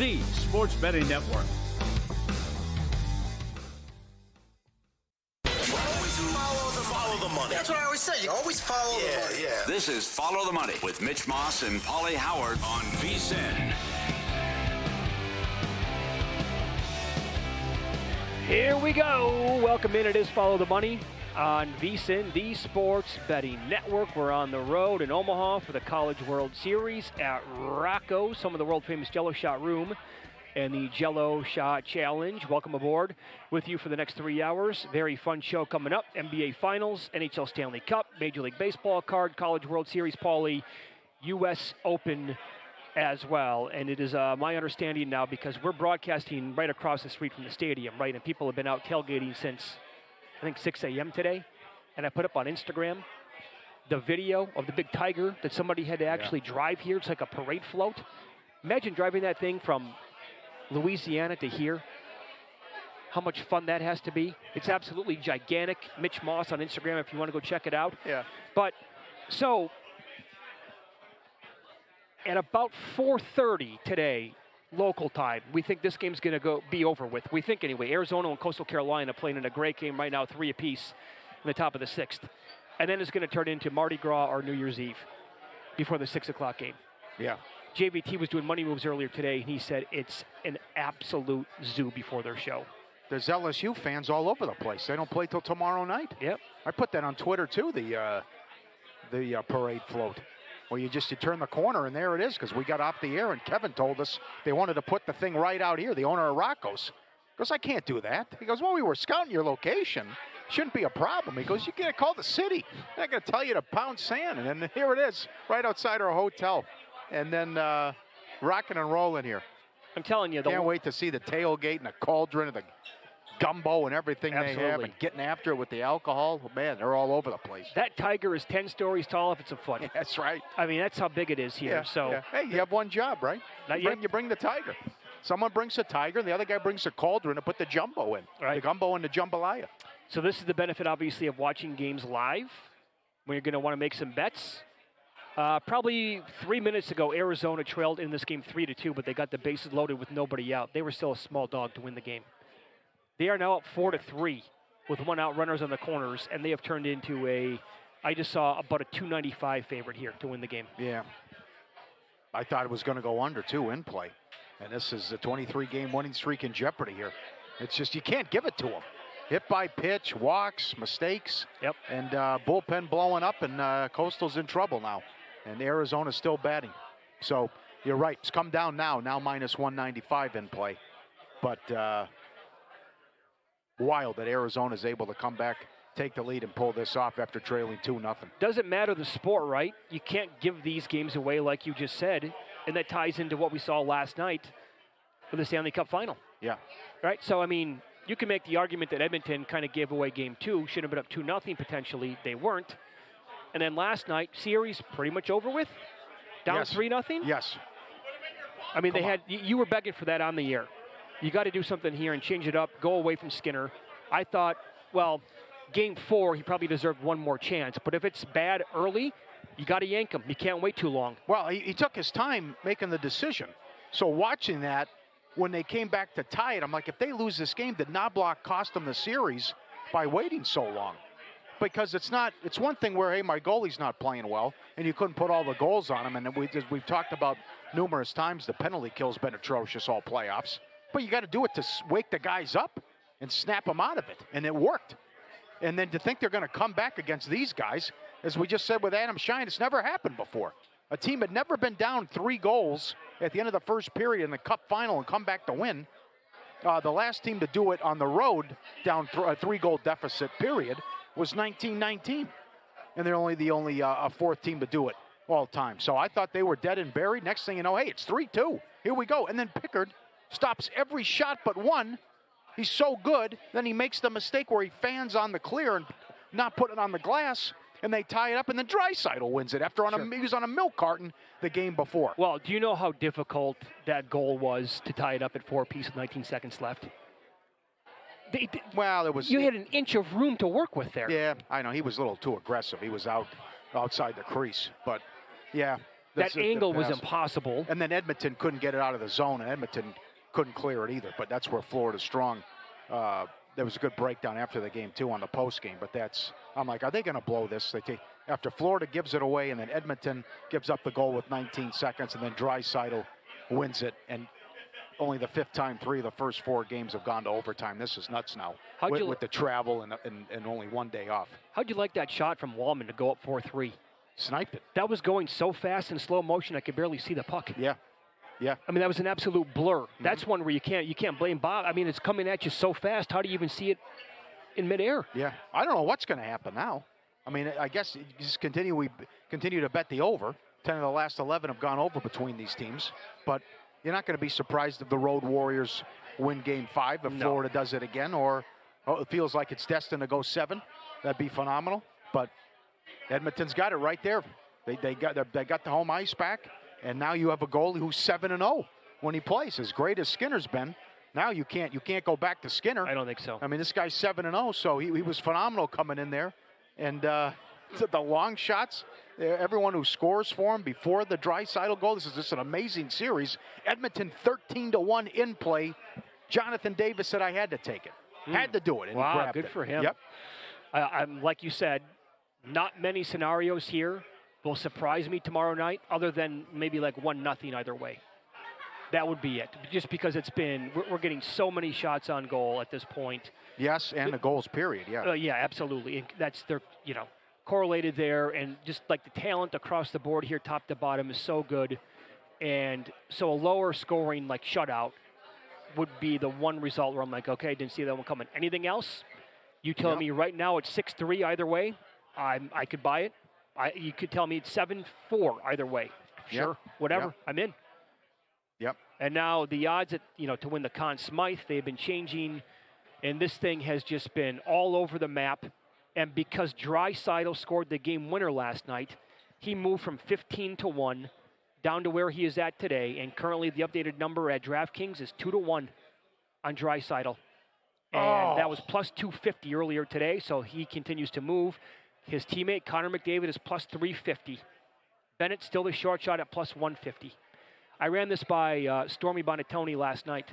the Sports Betting Network. Follow the money. That's what I always say. You always follow the money. Yeah. This is Follow the Money with Mitch Moss and Paulie Howard on VSiN. Here we go. Welcome in. It is Follow the Money on VSiN, the Sports Betting Network. We're on the road in Omaha for the College World Series at Rocco's, some of the world-famous Jello Shot Room and the Jello Shot Challenge. Welcome aboard with you for the next 3 hours. Very fun show coming up. NBA Finals, NHL Stanley Cup, Major League Baseball card, College World Series, Paulie, U.S. Open as well. And it is my understanding now, because we're broadcasting right across the street from the stadium, right? And people have been out tailgating since, I think, 6 a.m. today. And I put up on Instagram the video of the big tiger that somebody had to actually drive here. It's like a parade float. Imagine driving that thing from Louisiana to here. How much fun that has to be. It's absolutely gigantic. Mitch Moss on Instagram if you want to go check it out. Yeah. But, so, at about 4:30 today, local time, we think this game's going to be over with. We think anyway. Arizona and Coastal Carolina playing in a great game right now, 3 apiece in the top of the 6th. And then it's going to turn into Mardi Gras or New Year's Eve before the 6 o'clock game. Yeah. JVT was doing money moves earlier today, and he said it's an absolute zoo before their show. There's LSU fans all over the place. They don't play till tomorrow night. Yep. I put that on Twitter too. The parade float, where you turn the corner and there it is. Because we got off the air and Kevin told us they wanted to put the thing right out here. The owner of Rocco's goes, I can't do that. He goes, well, we were scouting your location. Shouldn't be a problem. He goes, you got to call the city. They're not going to tell you to pound sand. And then here it is, right outside our hotel. And then rocking and rolling here. I'm telling you. Can't wait to see the tailgate and the cauldron and the gumbo and everything they have, and getting after it with the alcohol. Man, they're all over the place. That tiger is 10 stories tall if it's a foot. Yeah, that's right. I mean, that's how big it is here. Yeah, so yeah. Hey, you have one job, right? You bring the tiger. Someone brings the tiger, and the other guy brings the cauldron to put the jumbo in. Right. The gumbo and the jambalaya. So this is the benefit, obviously, of watching games live, when you're going to want to make some bets. Probably 3 minutes ago, Arizona trailed in this game 3-2, but they got the bases loaded with nobody out. They were still a small dog to win the game. They are now up 4-3 with one out, runners on the corners, and they have turned into I just saw about a 295 favorite here to win the game. Yeah. I thought it was going to go under, too, in play. And this is a 23-game winning streak in jeopardy here. It's just, you can't give it to them. Hit by pitch, walks, mistakes. Yep. And bullpen blowing up, and Coastal's in trouble now. And Arizona's still batting. So you're right. It's come down now minus 195 in play. But wild that Arizona's able to come back, take the lead, and pull this off after trailing 2-0. Doesn't matter the sport, right? You can't give these games away like you just said. And that ties into what we saw last night for the Stanley Cup final. Yeah. Right? So, I mean, you can make the argument that Edmonton kind of gave away game 2. Should have been up 2-0 potentially. They weren't. And then last night, series pretty much over with. Down 3-0. Yes. I mean, you were begging for that on the air. You got to do something here and change it up. Go away from Skinner. I thought, well, game 4, he probably deserved one more chance. But if it's bad early, you got to yank him. You can't wait too long. Well, he took his time making the decision. So watching that, when they came back to tie it, I'm like, if they lose this game, did Knobloch cost them the series by waiting so long? Because it's one thing where, hey, my goalie's not playing well, and you couldn't put all the goals on him. And we've talked about numerous times, the penalty kill's been atrocious all playoffs. But you got to do it to wake the guys up and snap them out of it. And it worked. And then to think they're going to come back against these guys, as we just said with Adam Shine, it's never happened before. A team had never been down 3 goals at the end of the first period in the Cup final and come back to win. The last team to do it on the road, down a 3-goal deficit period, was 1919. And they're only the only fourth team to do it all time. So I thought they were dead and buried. Next thing you know, hey, it's 3-2. Here we go. And then Pickard stops every shot but one. He's so good, then he makes the mistake where he fans on the clear and not putting it on the glass, and they tie it up, and then Draisaitl wins it after he was on a milk carton the game before. Well, do you know how difficult that goal was to tie it up at 4 apiece with 19 seconds left? You had an inch of room to work with there. Yeah, I know. He was a little too aggressive. He was outside the crease. But, yeah, That angle was impossible. And then Edmonton couldn't get it out of the zone, and Edmonton couldn't clear it either. But that's where Florida's strong. There was a good breakdown after the game, too, on the post game. But I'm like, are they going to blow this? After Florida gives it away, and then Edmonton gives up the goal with 19 seconds, and then Draisaitl wins it. And only the fifth time 3 of the first 4 games have gone to overtime. This is nuts now with the travel and only 1 day off. How'd you like that shot from Wallman to go up 4-3? Sniped it. That was going so fast in slow motion I could barely see the puck. Yeah. I mean, that was an absolute blur. Mm-hmm. That's one where you can't blame Bob. I mean, it's coming at you so fast. How do you even see it in midair? Yeah. I don't know what's going to happen now. I mean, I guess we continue to bet the over. 10 of the last 11 have gone over between these teams. But you're not going to be surprised if the Road Warriors win Game 5 if Florida does it again, or it feels like it's destined to go 7. That'd be phenomenal. But Edmonton's got it right there. They got the home ice back, and now you have a goalie who's 7-0 when he plays. As great as Skinner's been, now you can't go back to Skinner. I don't think so. I mean, this guy's 7-0, so he was phenomenal coming in there, and the long shots. Everyone who scores for him before the Draisaitl goal. This is just an amazing series. Edmonton 13-1 in play. Jonathan Davis said I had to take it. Had to do it. And wow, grabbed good it. for him. Yep. I'm like you said, not many scenarios here will surprise me tomorrow night, other than maybe like 1-0 either way. That would be it. Just because we're getting so many shots on goal at this point. Yes, and the goals period. Yeah. Yeah, absolutely. And that's correlated there, and just like the talent across the board here, top to bottom, is so good. And so a lower scoring like shutout would be the one result where I'm like, okay, didn't see that one coming. Anything else? You tell me right now it's 6-3 either way. I could buy it. You could tell me it's 7-4 either way. Sure, whatever. I'm in. Yep. And now the odds to win the Conn Smythe, they've been changing, and this thing has just been all over the map. And because Draisaitl scored the game winner last night, he moved from 15-1 down to where he is at today. And currently the updated number at DraftKings is 2-1 on Draisaitl. And that was plus 250 earlier today, so he continues to move. His teammate, Connor McDavid, is plus 350. Bennett still the short shot at plus 150. I ran this by Stormy Bonatoni last night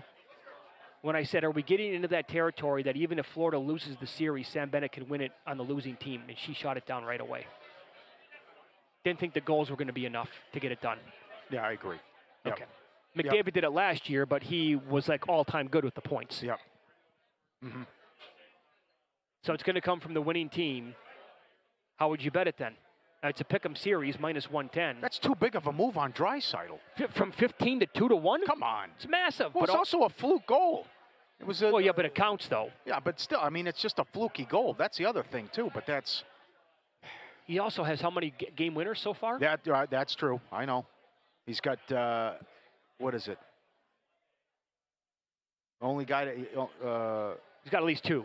when I said, are we getting into that territory that even if Florida loses the series, Sam Bennett can win it on the losing team? And she shot it down right away. Didn't think the goals were going to be enough to get it done. Yeah, I agree. Yep. Okay. McDavid did it last year, but he was like all-time good with the points. Yep. Mm-hmm. So it's going to come from the winning team. How would you bet it then? It's a pick'em series, minus 110. That's too big of a move on Draisaitl. From 15 to 2-1? Come on. It's massive. Well, but it's also a fluke goal. It was well, yeah, but it counts, though. Yeah, but still, I mean, it's just a fluky goal. That's the other thing, too, but that's... He also has how many game winners so far? That's true. I know. He's got, what is it? Only guy that... he's got at least 2.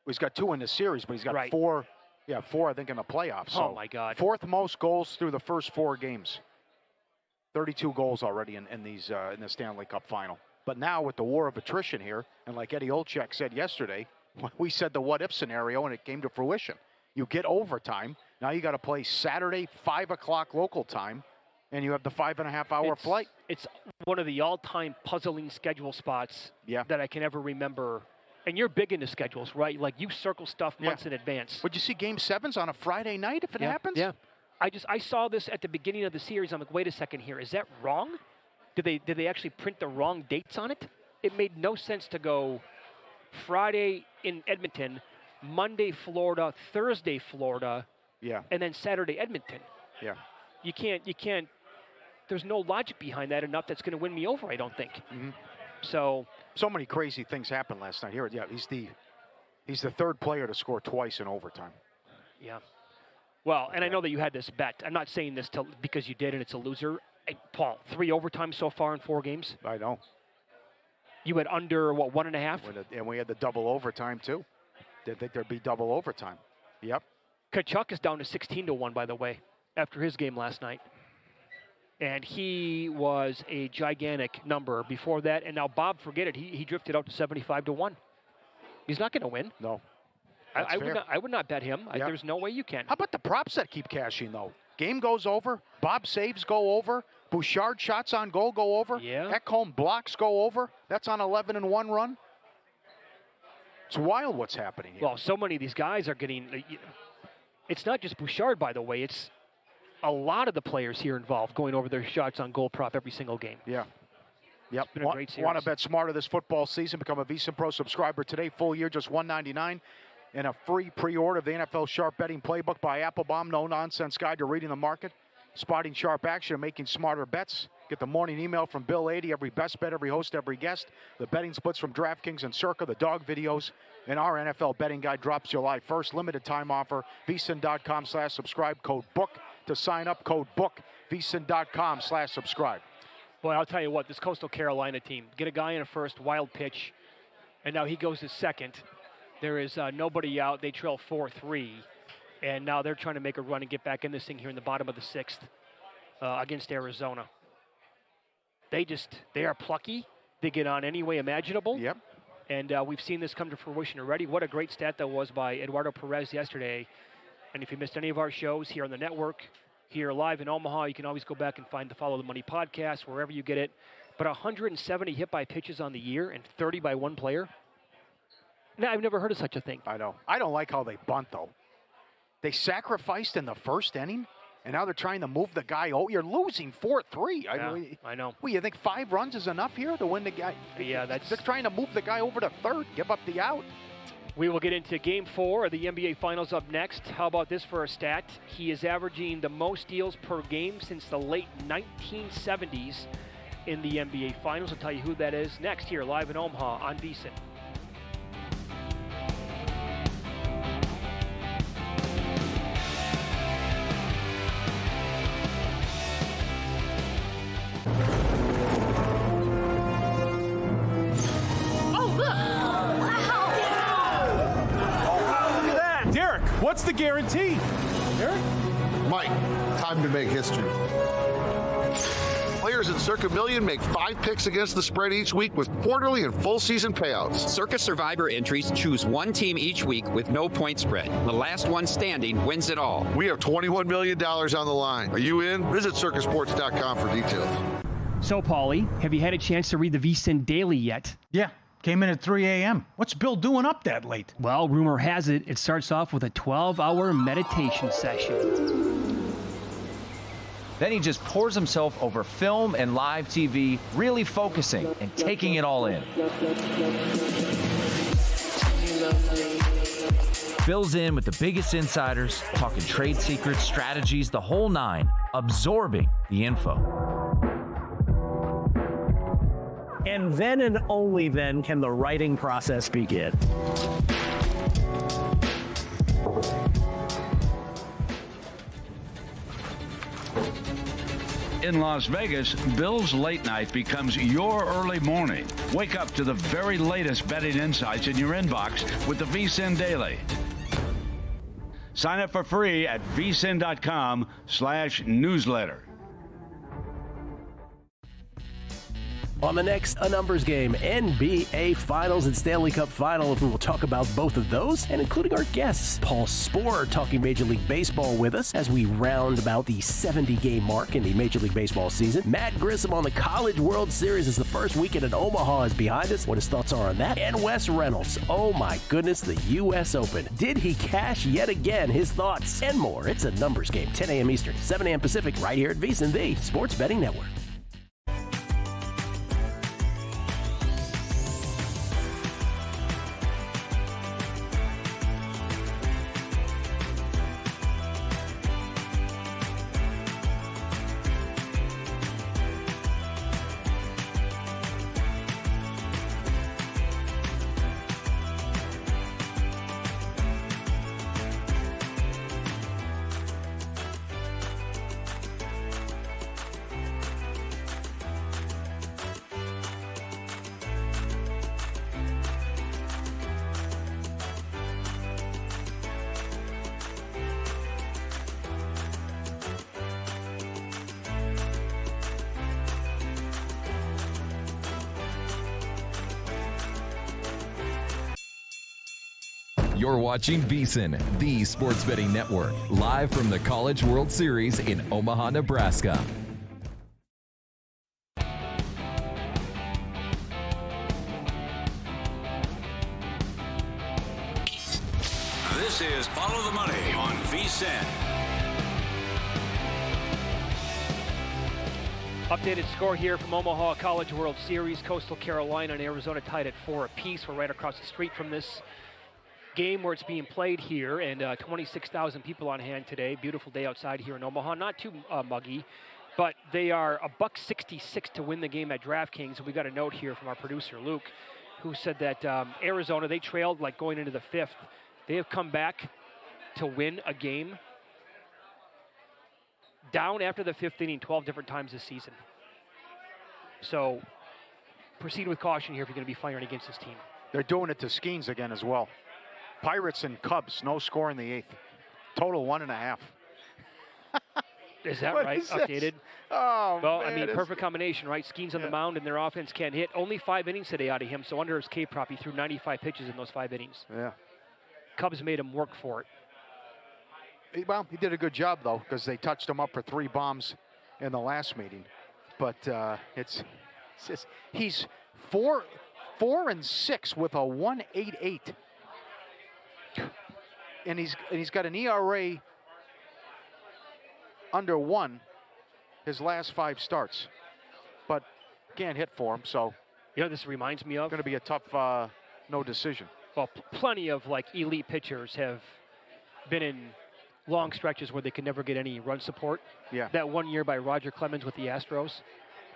He's got 2 in the series, but he's got 4... Yeah, 4, I think, in the playoffs. So oh, my God. 4th most goals through the first 4 games. 32 goals already in the Stanley Cup final. But now with the war of attrition here, and like Eddie Olczyk said yesterday, we said the what-if scenario, and it came to fruition. You get overtime. Now you got to play Saturday, 5 o'clock local time, and you have the 5.5-hour flight. It's one of the all-time puzzling schedule spots that I can ever remember. And you're big into schedules, right? Like, you circle stuff months in advance. Would you see Game 7s on a Friday night if it happens? Yeah. I saw this at the beginning of the series. I'm like, wait a second here. Is that wrong? Did they actually print the wrong dates on it? It made no sense to go Friday in Edmonton, Monday Florida, Thursday Florida, and then Saturday Edmonton. Yeah. You can't. There's no logic behind that enough that's going to win me over, I don't think. Mm-hmm. So many crazy things happened last night. Here, he's the 3rd player to score twice in overtime. Yeah. Well, and I know that you had this bet. I'm not saying this because you did and it's a loser. Hey, Paul, 3 overtimes so far in 4 games. I know. You had under 1.5? And we had the double overtime too. Didn't think there'd be double overtime. Yep. Tkachuk is down to 16-1, by the way, after his game last night. And he was a gigantic number before that. And now Bob, forget it. He drifted out to 75-1. He's not going to win. No. I would not bet him. There's no way you can. How about the props that keep cashing, though? Game goes over, Bob saves go over. Bouchard shots on goal go over. Yeah. Ekholm blocks go over. That's on 11-1 run. It's wild what's happening here. Well, so many of these guys are getting. It's not just Bouchard, by the way. It's a lot of the players here involved going over their shots on goal prop every single game. Yeah. Yep. It's been a great series. Want to bet smarter this football season? Become a VSiN Pro subscriber today. Full year, just $199. And a free pre-order of the NFL Sharp Betting Playbook by Applebaum. No-nonsense guide to reading the market, spotting sharp action, and making smarter bets. Get the morning email from Bill 80, every best bet, every host, every guest. The betting splits from DraftKings and Circa, the dog videos, and our NFL betting guide drops July 1st. Limited time offer. VSiN.com/subscribe. Code BOOK to sign up. Code BOOK. VSiN.com/subscribe. Boy, I'll tell you what, this Coastal Carolina team, get a guy in a first, wild pitch, and now he goes to second. There is nobody out. They trail 4-3, and now they're trying to make a run and get back in this thing here in the bottom of the sixth against Arizona. They are plucky. They get on any way imaginable. Yep. And we've seen this come to fruition already. What a great stat that was by Eduardo Perez yesterday. And if you missed any of our shows here on the network, here live in Omaha, you can always go back and find the Follow the Money podcast, wherever you get it. But 170 hit by pitches on the year and 30 by one player. No, I've never heard of such a thing. I know. I don't like how they bunt, though. They sacrificed in the first inning, and now they're trying to move the guy. Oh, you're losing 4-3. I know. Well, you think 5 runs is enough here to win the guy? Yeah, they're trying to move the guy over to third, give up the out. We will get into Game 4 of the NBA Finals up next. How about this for a stat? He is averaging the most steals per game since the late 1970s in the NBA Finals. I'll tell you who that is next here live in Omaha on VSiN. What's the guarantee? Eric? Mike, time to make history. Players in Circa Million make 5 picks against the spread each week with quarterly and full season payouts. Circa Survivor entries choose one team each week with no point spread. The last one standing wins it all. We have $21 million on the line. Are you in? Visit circasports.com for details. So, Paulie, have you had a chance to read the VSiN Daily yet? Yeah. Came in at 3 a.m. What's Bill doing up that late? Well, rumor has it, it starts off with a 12-hour meditation session. Then he just pours himself over film and live TV, really focusing and taking it all in. Bill's in with the biggest insiders, talking trade secrets, strategies, the whole nine, absorbing the info. And then and only then can the writing process begin. In Las Vegas, Bill's late night becomes your early morning. Wake up to the very latest betting insights in your inbox with the VSiN Daily. Sign up for free at vsin.com/newsletter. On the next A Numbers Game, NBA Finals and Stanley Cup Final, we will talk about both of those, and including our guests, Paul Sporer talking Major League Baseball with us as we round about the 70-game mark in the Major League Baseball season. Matt Grissom on the College World Series as the first weekend in Omaha is behind us, what his thoughts are on that. And Wes Reynolds, oh my goodness, the U.S. Open. Did he cash yet again? His thoughts and more. It's A Numbers Game, 10 a.m. Eastern, 7 a.m. Pacific, right here at VSiN, the Sports Betting Network. You're watching VSiN, the sports betting network, live from the College World Series in Omaha, Nebraska. This is Follow the Money on VSiN. Updated score here from Omaha College World Series. Coastal Carolina and Arizona tied at 4 apiece. We're right across the street from this game where it's being played here, and 26,000 people on hand today. Beautiful day outside here in Omaha. Not too muggy, but they are $1.66 to win the game at DraftKings. And we got a note here from our producer Luke, who said that Arizona, they trailed like going into the 5th. They have come back to win a game down after the 5th inning 12 different times this season. So proceed with caution here if you're going to be firing against this team. They're doing it to Skeens again as well. Pirates and Cubs, no score in the 8th. Total 1.5. Is that right? Is Updated? This? Oh, well, man, I mean, perfect combination, right? Skeens on the mound and their offense can't hit. Only 5 innings today out of him, so under his K-prop, he threw 95 pitches in those 5 innings. Yeah. Cubs made him work for it. Well, he did a good job, though, because they touched him up for 3 bombs in the last meeting. But it's he's 4 and 6 with a 1.88. And he's got an ERA under 1 his last 5 starts. But can't hit for him, so. You know what this reminds me of? Going to be a tough no decision. Well, plenty of like elite pitchers have been in long stretches where they could never get any run support. Yeah. That 1 year by Roger Clemens with the Astros,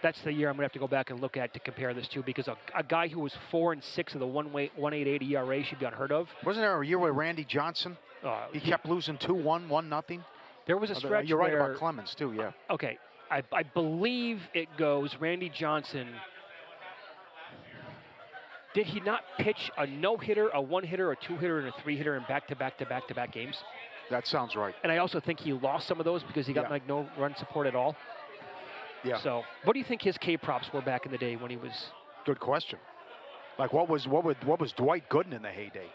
that's the year I'm going to have to go back and look at to compare this to, because a guy who was 4 and 6 with a 1.88 ERA should be unheard of. Wasn't there a year with Randy Johnson? He kept losing 2-1, 1-0. There was a stretch. You're right about Clemens too. Yeah. Okay, I believe it goes Randy Johnson. Did he not pitch a no-hitter, a 1-hitter, a 2-hitter, and a 3-hitter in back-to-back games? That sounds right. And I also think he lost some of those because he got like no run support at all. Yeah. So, what do you think his K-props were back in the day when he was? Good question. Like, what was Dwight Gooden in the heyday?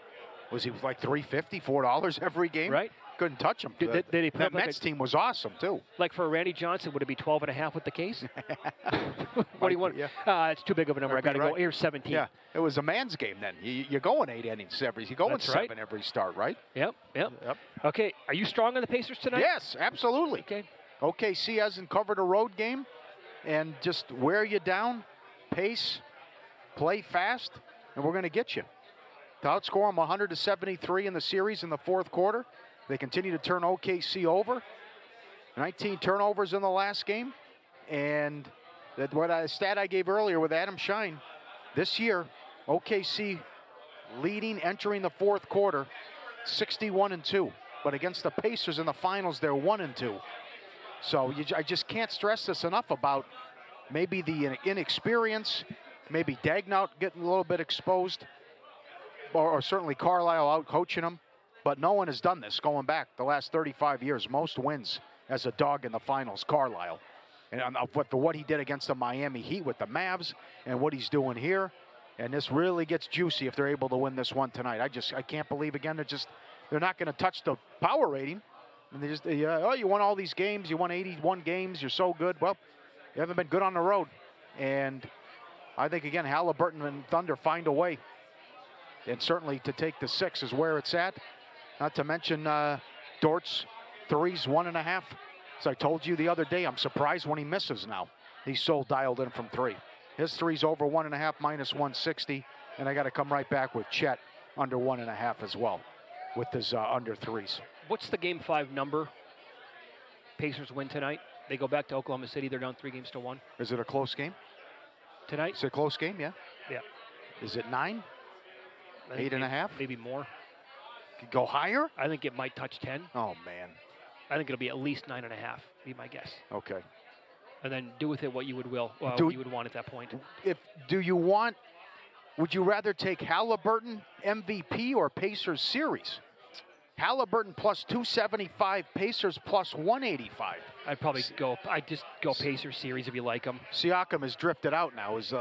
Was he like $3.50, $4 every game? Right. Couldn't touch him. Did he put that Mets team was awesome too. Like for Randy Johnson, would it be 12.5 with the case? What do you want? Yeah. It's too big of a number. I got to go. Here's 17. Yeah, it was a man's game then. You're going 8 innings every. You're going 7 every start, right? Yep. Okay, are you strong on the Pacers tonight? Yes, absolutely. Okay. OKC hasn't covered a road game, and just wear you down, pace, play fast, and we're going to get you. To outscore them 100-73 in the series in the 4th quarter. They continue to turn OKC over. 19 turnovers in the last game. And stat I gave earlier with Adam Shine, this year, OKC leading, entering the 4th quarter, 61-2. But against the Pacers in the finals, they're 1-2. So I just can't stress this enough about maybe the inexperience, maybe Dagnaut getting a little bit exposed, or certainly Carlisle out coaching them. But no one has done this going back the last 35 years. Most wins as a dog in the finals, Carlisle. And what he did against the Miami Heat with the Mavs and what he's doing here. And this really gets juicy if they're able to win this one tonight. I can't believe, again, they're not going to touch the power rating. And you won all these games. You won 81 games. You're so good. Well, you haven't been good on the road. And I think, again, Halliburton and Thunder find a way. And certainly to take the 6 is where it's at. Not to mention Dort's 3's 1.5. As I told you the other day, I'm surprised when he misses now. He's so dialed in from 3. His 3's over 1.5, minus 160. And I got to come right back with Chet under 1.5 as well with his under 3's. What's the Game 5 number? Pacers win tonight. They go back to Oklahoma City. They're down 3-1. Is it a close game? Tonight? It's a close game, yeah. Yeah. Is it 9? 8.5? Maybe more. Could go higher? I think it might touch 10. Oh, man. I think it'll be at least 9.5, be my guess. Okay. And then do with it what you would what you would want at that point. Would you rather take Halliburton MVP or Pacers series? Halliburton plus 275, Pacers plus 185. I'd just go Pacers series if you like them. Siakam has drifted out now. Is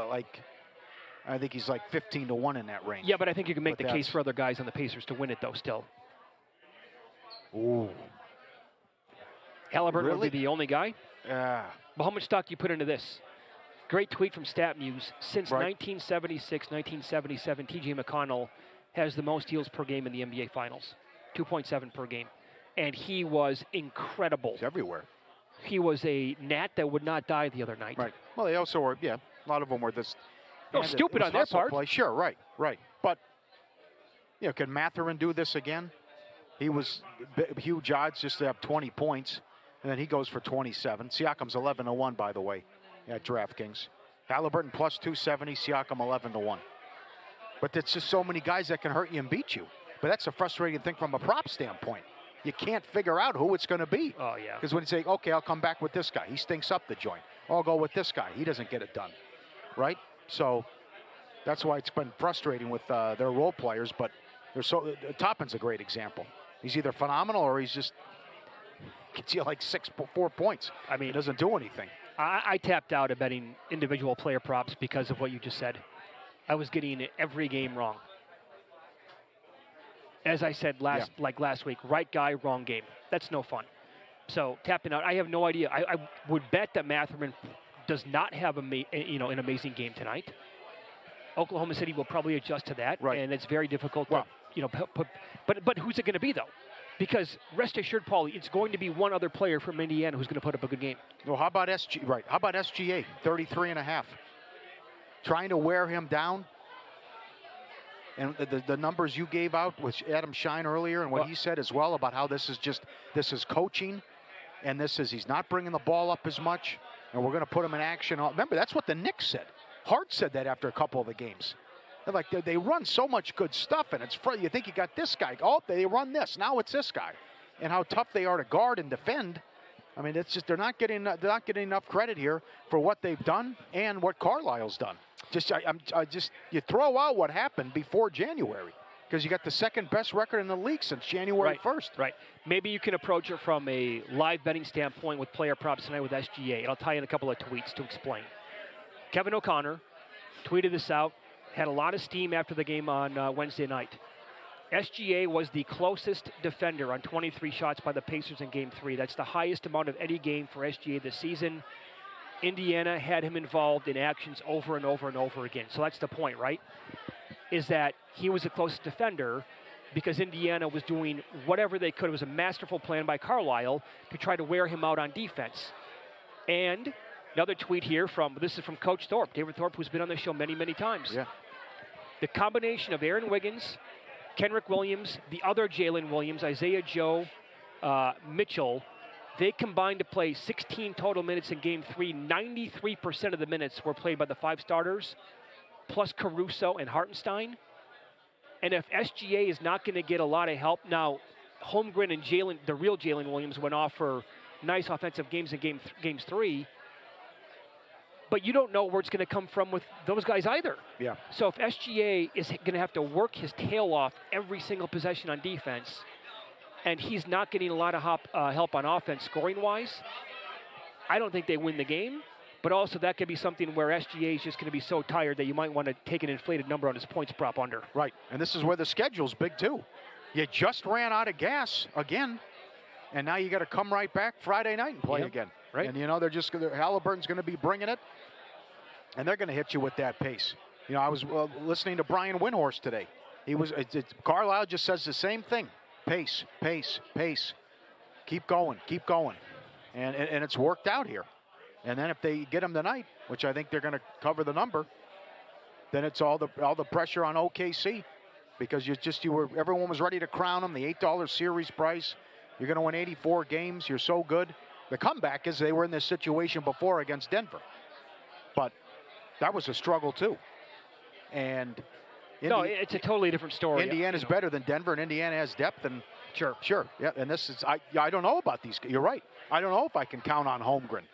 I think he's like 15-1 in that range. Yeah, but I think you can make the case for other guys on the Pacers to win it, though, still. Ooh. Halliburton would be the only guy? Yeah. Well, how much stock do you put into this? Great tweet from StatMuse. Since 1976, 1977, T.J. McConnell has the most steals per game in the NBA Finals. 2.7 per game. And he was incredible. He's everywhere. He was a gnat that would not die the other night. Right. Well, they also were, a lot of them were this. Stupid on their part. Play. Sure, right. But, can Mathurin do this again? He was huge odds just to have 20 points, and then he goes for 27. Siakam's 11-1, by the way, at DraftKings. Halliburton plus 270, Siakam 11-1. But it's just so many guys that can hurt you and beat you. But that's a frustrating thing from a prop standpoint. You can't figure out who it's going to be. Oh, yeah. Because when you say, okay, I'll come back with this guy. He stinks up the joint. I'll go with this guy. He doesn't get it done. Right? So that's why it's been frustrating with their role players. But Toppin's a great example. He's either phenomenal or he's just gets you like 4 points. I mean, he doesn't do anything. I tapped out at betting individual player props because of what you just said. I was getting every game wrong. As I said last week, right guy, wrong game. That's no fun. So tapping out, I have no idea. I would bet that Mathurin does not have an amazing game tonight. Oklahoma City will probably adjust to that, and it's very difficult to put. But who's it going to be though? Because rest assured, Paulie, it's going to be one other player from Indiana who's going to put up a good game. Well, how about How about SGA? 33.5. Trying to wear him down. And the numbers you gave out with Adam Shine earlier and what he said as well about how this is coaching and he's not bringing the ball up as much and we're going to put him in action. Remember, that's what the Knicks said. Hart said that after a couple of the games. They're like, they run so much good stuff and you think you got this guy. Oh, they run this. Now it's this guy. And how tough they are to guard and defend. I mean, it's just they're not getting enough credit here for what they've done and what Carlisle's done. You throw out what happened before January because you got the second best record in the league since January 1st. Right. Maybe you can approach it from a live betting standpoint with player props tonight with SGA. And I'll tie in a couple of tweets to explain. Kevin O'Connor tweeted this out, had a lot of steam after the game on Wednesday night. SGA was the closest defender on 23 shots by the Pacers in Game 3. That's the highest amount of any game for SGA this season. Indiana had him involved in actions over and over and over again. So that's the point, right? Is that he was the closest defender because Indiana was doing whatever they could. It was a masterful plan by Carlisle to try to wear him out on defense. And another tweet here this is from Coach Thorpe, David Thorpe, who's been on the show many, many times. Yeah. The combination of Aaron Wiggins, Kenrick Williams, the other Jalen Williams, Isaiah Joe, Mitchell, they combined to play 16 total minutes in Game 3. 93% of the minutes were played by the 5 starters, plus Caruso and Hartenstein. And if SGA is not going to get a lot of help, now Holmgren and the real Jalen Williams went off for nice offensive games in Games 3, but you don't know where it's going to come from with those guys either. Yeah. So if SGA is going to have to work his tail off every single possession on defense, and he's not getting a lot of help on offense scoring-wise, I don't think they win the game. But also that could be something where SGA is just going to be so tired that you might want to take an inflated number on his points prop under. Right, and this is where the schedule's big too. You just ran out of gas again, and now you got to come right back Friday night and play again. Right. And Halliburton's going to be bringing it, and they're going to hit you with that pace. I was listening to Brian Windhorst today. Carlisle just says the same thing. Pace, pace, pace. Keep going, and it's worked out here. And then if they get him tonight, which I think they're going to cover the number, then it's all the pressure on OKC, because everyone was ready to crown him, the $8 series price. You're going to win 84 games. You're so good. The comeback is they were in this situation before against Denver, but that was a struggle too. And it's a totally different story. Indiana's better than Denver, and Indiana has depth. And sure, yeah. And this is I don't know about these. You're right. I don't know if I can count on Holmgren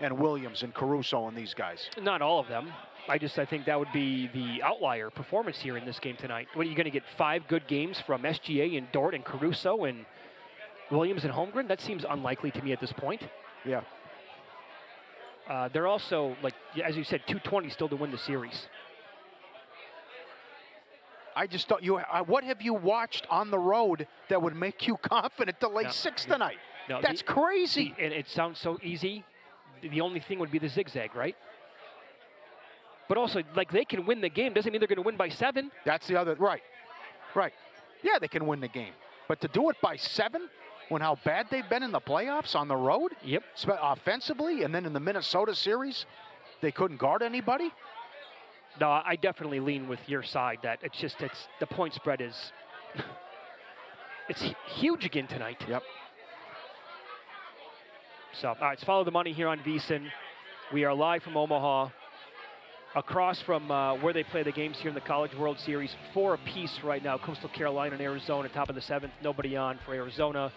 and Williams and Caruso and these guys. Not all of them. I think that would be the outlier performance here in this game tonight. What are you going to get? 5 good games from SGA and Dort and Caruso and Williams and Holmgren? That seems unlikely to me at this point. Yeah. They're also, as you said, 220 still to win the series. I just don't. What have you watched on the road that would make you confident to lay 6 tonight? No, that's crazy. And it sounds so easy. The only thing would be the zigzag, right? But also, like, they can win the game. Doesn't mean they're going to win by 7. That's the other, right. Yeah, they can win the game. But to do it by 7, when how bad they've been in the playoffs on the road, yep, offensively, and then in the Minnesota series, they couldn't guard anybody. No, I definitely lean with your side. That it's the point spread is it's huge again tonight. Yep. So, all right, let's follow the money here on VSiN. We are live from Omaha, across from where they play the games here in the College World Series. 4 apiece right now. Coastal Carolina and Arizona, top of the 7th. Nobody on for Arizona.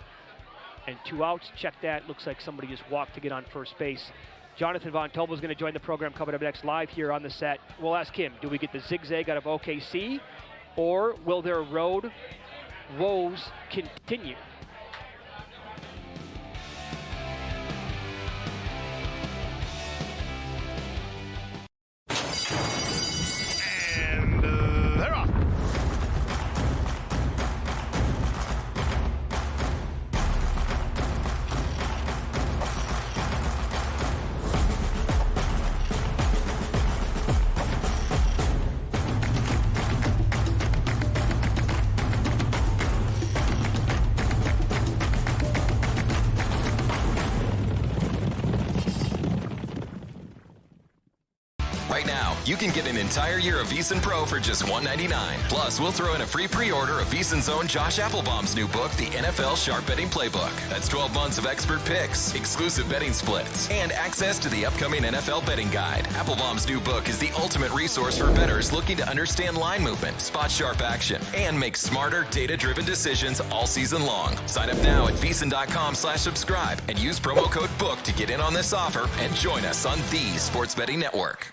And 2 outs. Check that. Looks like somebody just walked to get on first base. Jonathan Von Tobel is going to join the program coming up next live here on the set. We'll ask him, do we get the zigzag out of OKC, or will their road woes continue? You can get an entire year of VSiN Pro for just $1.99. Plus, we'll throw in a free pre-order of VSiN's own Josh Applebaum's new book, The NFL Sharp Betting Playbook. That's 12 months of expert picks, exclusive betting splits, and access to the upcoming NFL betting guide. Applebaum's new book is the ultimate resource for bettors looking to understand line movement, spot sharp action, and make smarter, data-driven decisions all season long. Sign up now at VSiN.com/subscribe and use promo code BOOK to get in on this offer and join us on the Sports Betting Network.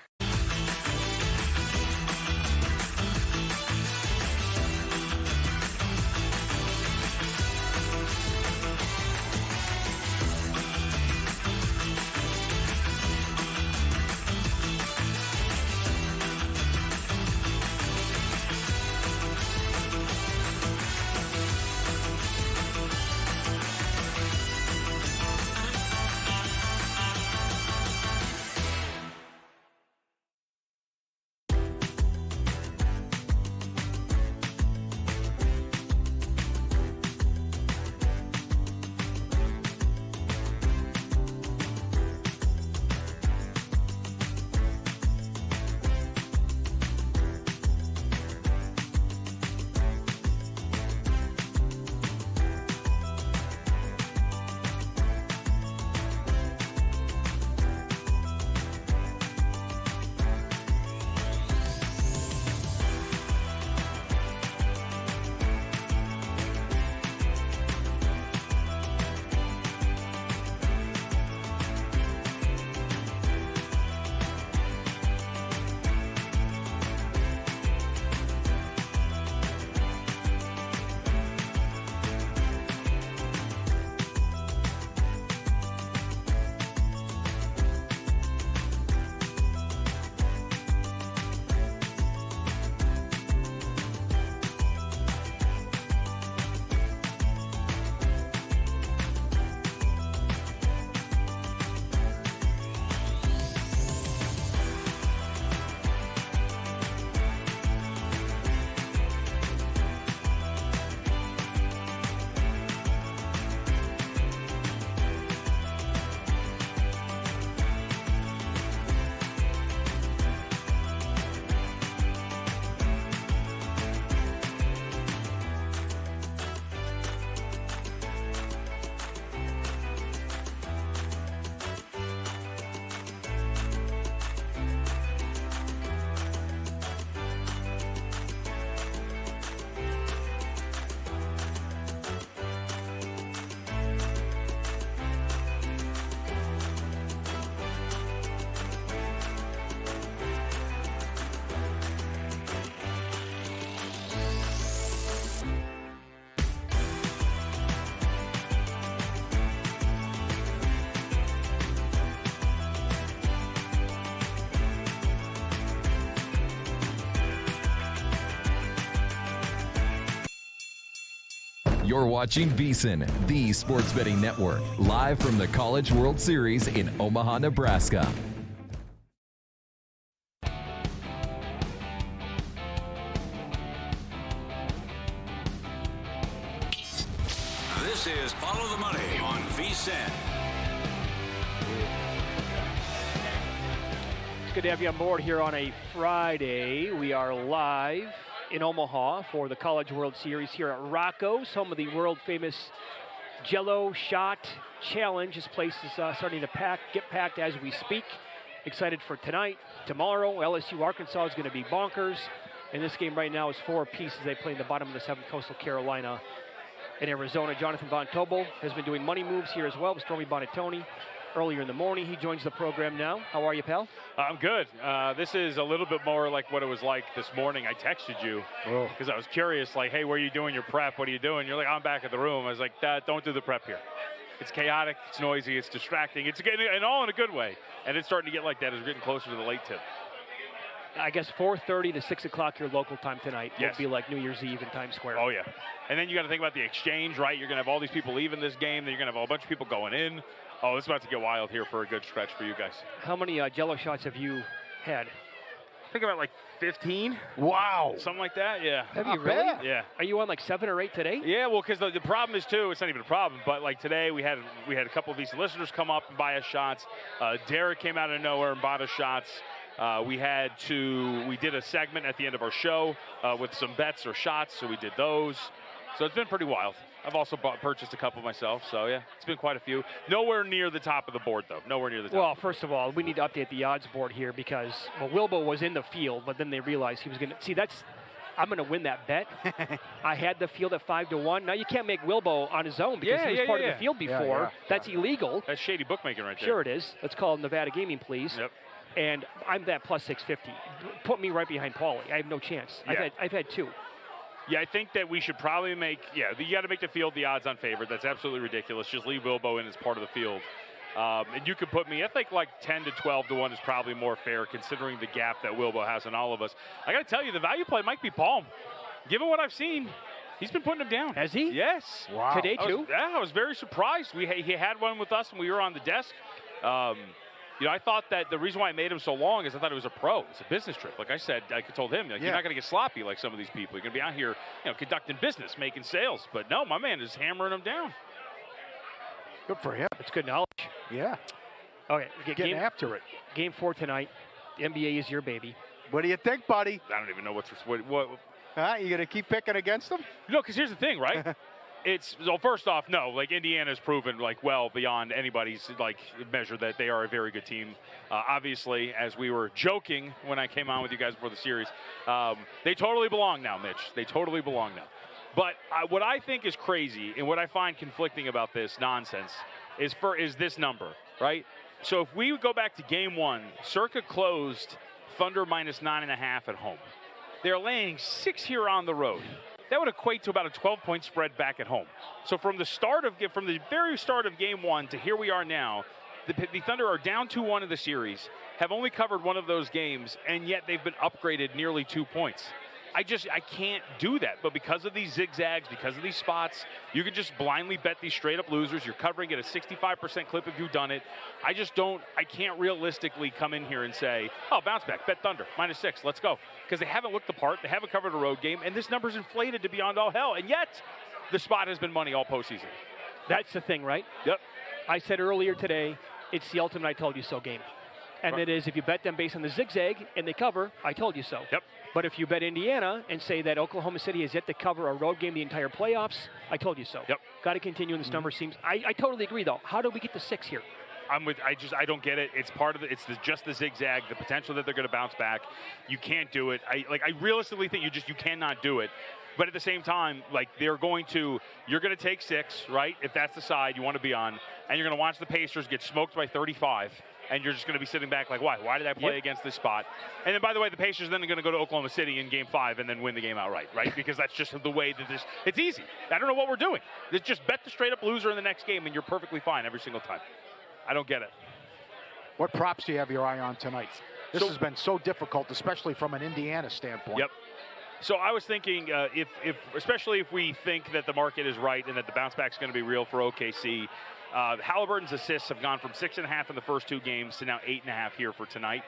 You're watching VSiN, the sports betting network, live from the College World Series in Omaha, Nebraska. This is Follow the Money on VSiN. It's good to have you on board here on a Friday. We are live in Omaha for the College World Series here at Rocco's, home of the world-famous Jello Shot Challenge. This place is starting to get packed as we speak. Excited for tonight. Tomorrow, LSU Arkansas is going to be bonkers. And this game right now is 4 apiece as they play in the bottom of the 7th, Coastal Carolina in Arizona. Jonathan Von Tobel has been doing money moves here as well with Stormy Bonatoni earlier in the morning. He joins the program now. How are you, pal? I'm good. This is a little bit more like what it was like this morning. I texted you because I was curious, like, hey, where are you doing your prep? What are you doing? You're like, I'm back at the room. I was like, don't do the prep here. It's chaotic, it's noisy, it's distracting. It's getting, and all in a good way. And it's starting to get like that as we're getting closer to the late tip. I guess 4:30 to 6 o'clock your local time tonight will be like New Year's Eve in Times Square. Oh, yeah. And then you got to think about the exchange, right? You're going to have all these people leaving this game. Then you're going to have a bunch of people going in. Oh, it's about to get wild here for a good stretch for you guys. How many Jello shots have you had? I think about like 15. Wow. Something like that, yeah. Have you really? Yeah. Are you on like 7 or 8 today? Yeah, well, because the problem is, too, it's not even a problem, but like today we had a couple of these listeners come up and buy us shots. Derek came out of nowhere and bought us shots. We did a segment at the end of our show with some bets or shots, so we did those. So it's been pretty wild. I've also purchased a couple myself, so yeah, it's been quite a few. Nowhere near the top of the board, though. Nowhere near the top. Well, first of all, we need to update the odds board here because, Wilbo was in the field, but then they realized he was going to – see, I'm going to win that bet. I had the field at 5-1. Now, you can't make Wilbo on his own because he was part of the field before. That's illegal. That's shady bookmaking right there. Sure it is. Let's call Nevada Gaming, please. Yep. And I'm that plus 650. Put me right behind Paulie. I have no chance. Yeah. I've had 2. Yeah, I think that we should probably make – you got to make the field the odds-on favorite. That's absolutely ridiculous. Just leave Wilbo in as part of the field. And you could put me – I think like 10 to 12 to 1 is probably more fair considering the gap that Wilbo has on all of us. I got to tell you, the value play might be Palm. Given what I've seen, he's been putting them down. Has he? Yes. Wow. Today, too? I was very surprised. He had one with us when we were on the desk. I thought that the reason why I made him so long is I thought it was a pro. It's a business trip. Like I said, I told him, you're not going to get sloppy like some of these people. You're going to be out here, conducting business, making sales. But no, my man is hammering them down. Good for him. It's good knowledge. Yeah. Okay. Getting after it. Game 4 tonight. The NBA is your baby. What do you think, buddy? I don't even know what. You going to keep picking against them? No, because here's the thing, right? First off, no. Like Indiana's proven well beyond anybody's measure that they are a very good team. Obviously, as we were joking when I came on with you guys before the series, they totally belong now, Mitch. They totally belong now. But what I think is crazy and what I find conflicting about this nonsense is this number, right? So if we would go back to Game 1, Circa closed Thunder minus 9.5 at home. They're laying 6 here on the road. That would equate to about a 12-point spread back at home. So from the very start of Game 1 to here we are now, the Thunder are down 2-1 in the series, have only covered one of those games, and yet they've been upgraded nearly 2 points. I can't do that. But because of these zigzags, because of these spots, you can just blindly bet these straight-up losers. You're covering at a 65% clip if you've done it. I can't realistically come in here and say, bounce back, bet Thunder, -6, let's go. Because they haven't looked the part, they haven't covered a road game, and this number's inflated to beyond all hell. And yet, the spot has been money all postseason. That's the thing, right? Yep. I said earlier today, it's the ultimate I told you so game. And it is if you bet them based on the zigzag and they cover, I told you so. Yep. But if you bet Indiana and say that Oklahoma City has yet to cover a road game the entire playoffs, I told you so. Yep. Got to continue in this number seems. I totally agree though. How do we get to 6 here? I don't get it. It's part of just the zigzag, the potential that they're going to bounce back. You can't do it. I realistically think you cannot do it. But at the same time, you're going to take 6, right? If that's the side you want to be on, and you're going to watch the Pacers get smoked by 35. And you're just going to be sitting back like, why? Why did I play against this spot? And then, by the way, the Pacers then are going to go to Oklahoma City in Game 5 and then win the game outright, right? Because that's just the way that it's easy. I don't know what we're doing. It's just bet the straight-up loser in the next game, and you're perfectly fine every single time. I don't get it. What props do you have your eye on tonight? This has been so difficult, especially from an Indiana standpoint. Yep. So I was thinking, especially if we think that the market is right and that the bounce back is going to be real for OKC, Halliburton's assists have gone from 6.5 in the first 2 games to now 8.5 here for tonight.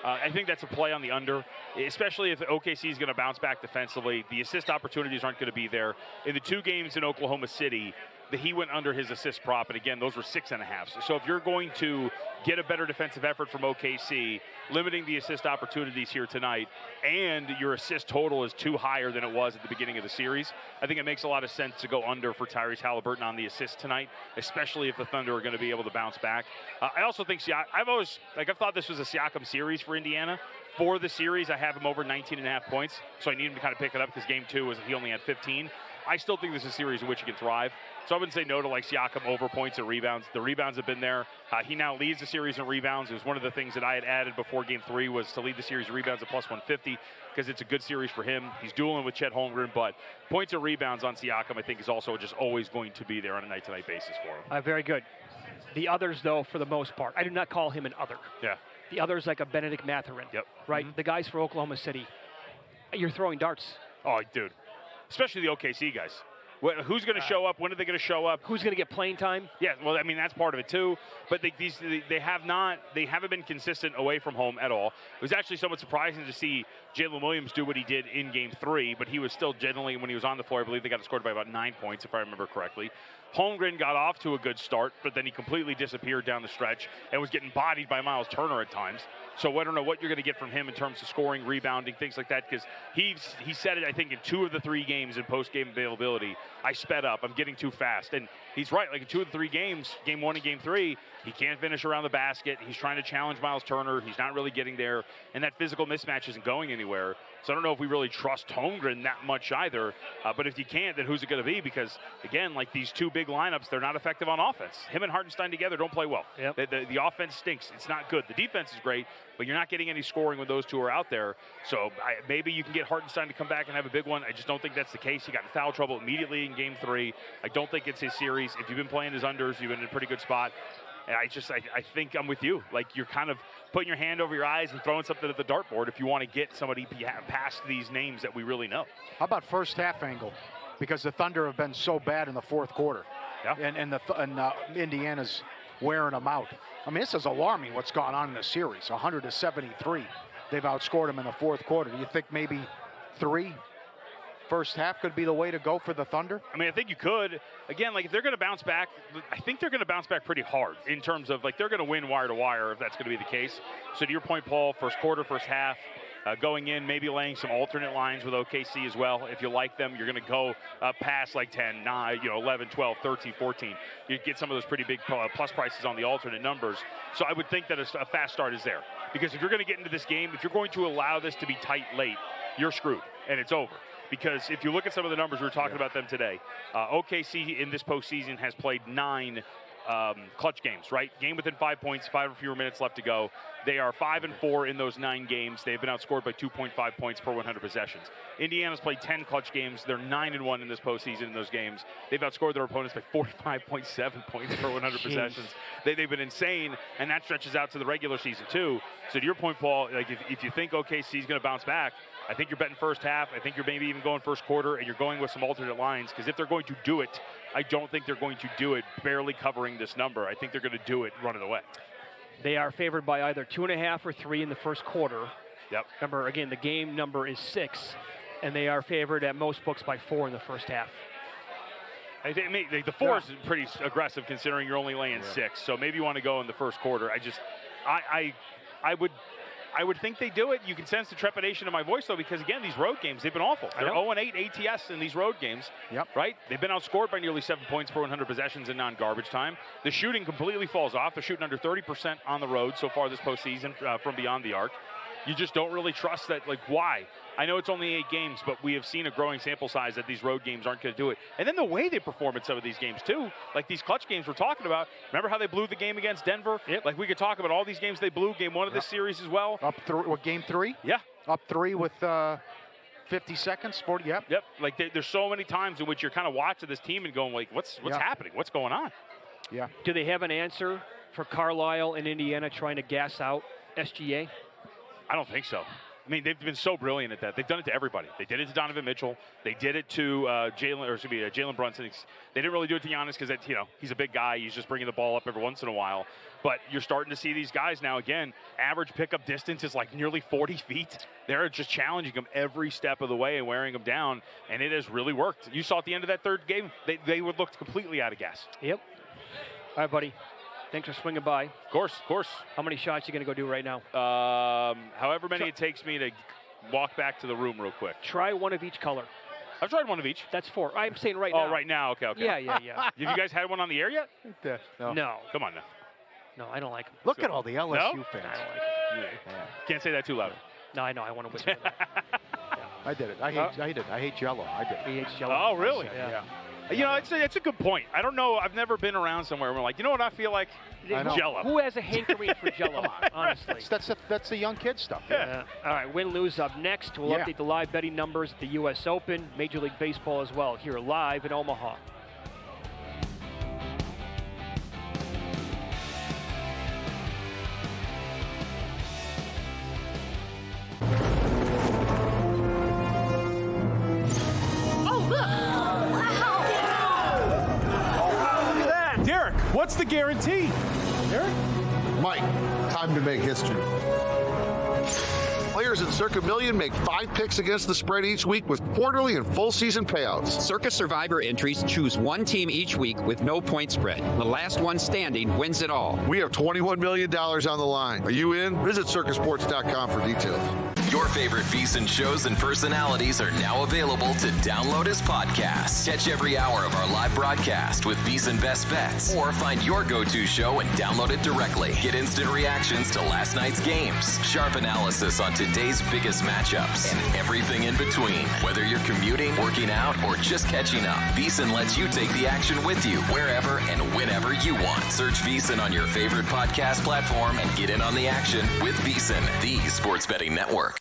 I think that's a play on the under, especially if OKC is going to bounce back defensively. The assist opportunities aren't going to be there. In the 2 games in Oklahoma City, he went under his assist prop, and again, those were 6.5. So if you're going to get a better defensive effort from OKC, limiting the assist opportunities here tonight, and your assist total is too higher than it was at the beginning of the series, I think it makes a lot of sense to go under for Tyrese Halliburton on the assist tonight, especially if the Thunder are going to be able to bounce back. I also think I've thought this was a Siakam series for Indiana. For the series, I have him over 19.5 points, so I need him to kind of pick it up because game 2 was he only had 15. I still think this is a series in which he can thrive. So I wouldn't say no to like Siakam over points and rebounds. The rebounds have been there. He now leads the series in rebounds. It was one of the things that I had added before game 3 was to lead the series in rebounds at plus 150 because it's a good series for him. He's dueling with Chet Holmgren, but points and rebounds on Siakam I think is also just always going to be there on a night-to-night basis for him. Very good. The others, though, for the most part, I do not call him an other. Yeah. The others like a Benedict Mathurin. Yep. Right? The guys for Oklahoma City. You're throwing darts. Oh, dude. Especially the OKC guys. Who's going to show up? When are they going to show up? Who's going to get playing time? Yeah, well, I mean, that's part of it, too. But they haven't been consistent away from home at all. It was actually somewhat surprising to see Jalen Williams do what he did in Game 3, but he was still generally, when he was on the floor, I believe they got scored by about 9 points, if I remember correctly. Holmgren got off to a good start, but then he completely disappeared down the stretch and was getting bodied by Miles Turner at times. So I don't know what you're going to get from him in terms of scoring, rebounding, things like that, because he said it, I think, in 2 of the 3 games in post-game availability. I sped up. I'm getting too fast. And he's right. Like in 2 of the 3 games, Game 1 and Game 3, he can't finish around the basket. He's trying to challenge Miles Turner. He's not really getting there. And that physical mismatch isn't going anywhere. So I don't know if we really trust Holmgren that much either. But if you can't, then who's it going to be? Because, again, like these 2 big lineups, they're not effective on offense. Him and Hartenstein together don't play well. Yep. The offense stinks. It's not good. The defense is great, but you're not getting any scoring when those 2 are out there. So maybe you can get Hartenstein to come back and have a big one. I just don't think that's the case. He got in foul trouble immediately in Game 3. I don't think it's his series. If you've been playing his unders, you've been in a pretty good spot. I think I'm with you. Like, you're kind of putting your hand over your eyes and throwing something at the dartboard if you want to get somebody past these names that we really know. How about first half angle? Because the Thunder have been so bad in the fourth quarter. Yeah. And Indiana's wearing them out. I mean, this is alarming what's gone on in the series. 100-73. They've outscored them in the fourth quarter. Do you think maybe 3 first half could be the way to go for the Thunder? I mean, I think you could. Again, like if they're going to bounce back, I think they're going to bounce back pretty hard in terms of like they're going to win wire to wire if that's going to be the case. So to your point, Paul, first quarter, first half, going in, maybe laying some alternate lines with OKC as well. If you like them, you're going to go past like 10, 9, 11, 12, 13, 14. You get some of those pretty big plus prices on the alternate numbers. So I would think that a fast start is there. Because if you're going to get into this game, if you're going to allow this to be tight late, you're screwed, and it's over. Because if you look at some of the numbers, we were talking about them today. OKC in this postseason has played 9 clutch games, right? Game within 5 points, 5 or fewer minutes left to go. They are 5-4 in those 9 games. They've been outscored by 2.5 points per 100 possessions. Indiana's played 10 clutch games. They're 9-1 in this postseason in those games. They've outscored their opponents by 45.7 points per 100 possessions. They've been insane, and that stretches out to the regular season too. So to your point, Paul, like if you think OKC is going to bounce back, I think you're betting first half. I think you're maybe even going first quarter, and you're going with some alternate lines. Because if they're going to do it, I don't think they're going to do it barely covering this number. I think they're going to do it running away. They are favored by either 2.5 or 3 in the first quarter. Yep. Remember, again, the game number is 6, and they are favored at most books by 4 in the first half. I think the 4 is pretty aggressive considering you're only laying 6. So maybe you want to go in the first quarter. I would think they do it. You can sense the trepidation in my voice, though, because, again, these road games, they've been awful. They're 0-8 ATS in these road games, right? They've been outscored by nearly 7 points per 100 possessions in non-garbage time. The shooting completely falls off. They're shooting under 30% on the road so far this postseason from beyond the arc. You just don't really trust that. Like, why? I know it's only 8 games, but we have seen a growing sample size that these road games aren't going to do it. And then the way they perform in some of these games, too, like these clutch games we're talking about. Remember how they blew the game against Denver? Yep. Like, we could talk about all these games they blew. Game 1 of this series as well. Up 3, what, Game 3? Yeah. Up 3 with 50 seconds, 40, yep. Yep, like there's so many times in which you're kind of watching this team and going, like, what's happening? What's going on? Yeah. Do they have an answer for Carlisle and Indiana trying to gas out SGA? I don't think so. I mean, they've been so brilliant at that. They've done it to everybody. They did it to Donovan Mitchell. They did it to Jalen Brunson. They didn't really do it to Giannis because he's a big guy. He's just bringing the ball up every once in a while. But you're starting to see these guys now, again, average pickup distance is like nearly 40 feet. They're just challenging them every step of the way and wearing them down, and it has really worked. You saw at the end of that third game, they would look completely out of gas. Yep. All right, buddy. Thanks for swinging by. Of course. How many shots are you going to go do right now? However many it takes me to walk back to the room real quick. Try one of each color. I've tried one of each. That's 4. I'm saying right now. Oh, right now. Okay. Yeah. Have you guys had one on the air yet? No. Come on now. No, I don't like them. Look at all the LSU fans. I don't like them. Can't say that too loud. No, I know. I want to whisper that. I did it. I hate Jello. I did it. He hates Jello. Oh, really? Yeah. You know, it's a good point. I don't know. I've never been around somewhere where I'm like, you know what I feel like? Jello. Who has a hankering for Jello, honestly? That's the young kid stuff. Yeah. All right, win-lose up next. We'll update the live betting numbers at the U.S. Open, Major League Baseball as well, here live in Omaha. What's the guarantee? Eric? Mike, time to make history. Players in Circa Million make 5 picks against the spread each week with quarterly and full season payouts. Circa Survivor entries choose one team each week with no point spread. The last one standing wins it all. We have $21 million on the line. Are you in? Visit circasports.com for details. Your favorite VSiN shows and personalities are now available to download as podcasts. Catch every hour of our live broadcast with VSiN Best Bets, or find your go-to show and download it directly. Get instant reactions to last night's games, sharp analysis on today's biggest matchups, and everything in between. Whether you're commuting, working out, or just catching up, VSiN lets you take the action with you wherever and whenever you want. Search VSiN on your favorite podcast platform and get in on the action with VSiN, the sports betting network.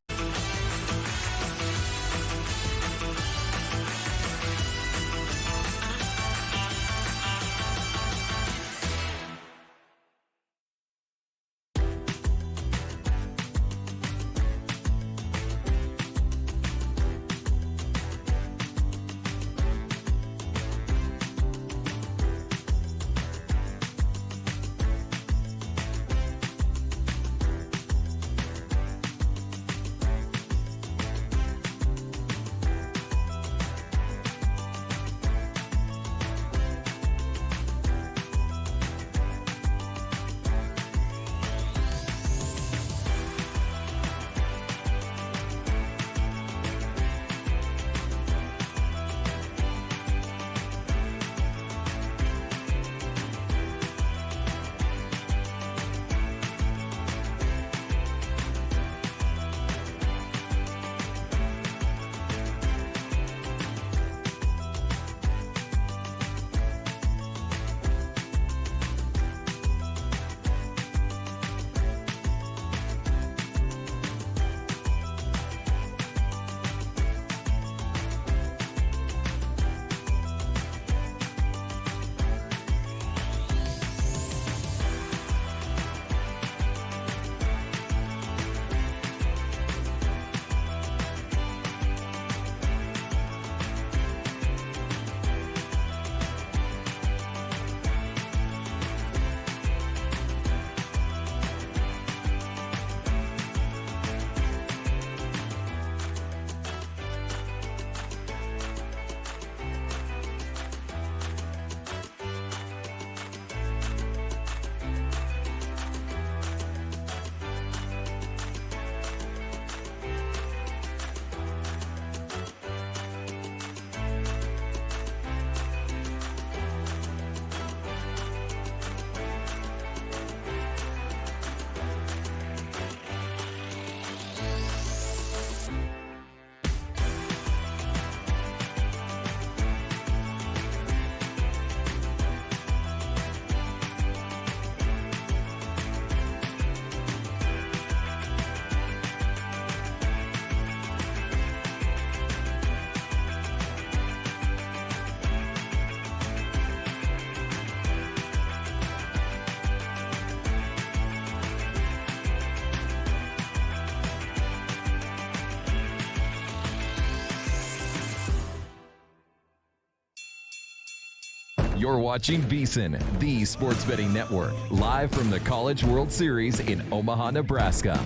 You're watching VSiN, the sports betting network, live from the College World Series in Omaha, Nebraska.